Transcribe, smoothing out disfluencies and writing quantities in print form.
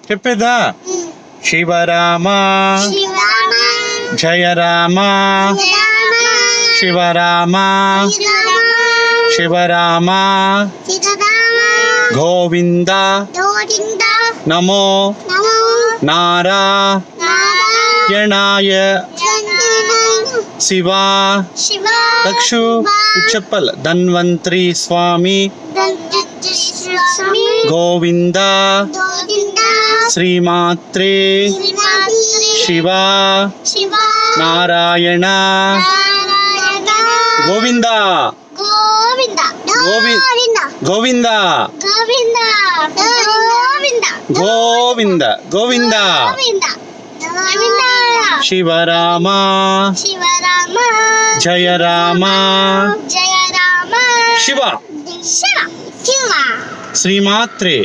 చెప్పేదా? శివరామ జయ రామ శివరామ శివరామ గోవింద నమో నారాయణాయ శివ దక్షు చెప్పల్ ధన్వంతరి స్వామి గోవింద శ్రీమాత్రే శివ నారాయణ గోవింద గోవింద గోవింద గోవింద శివరామ జయ రామ శివ శ్రీమాత్రే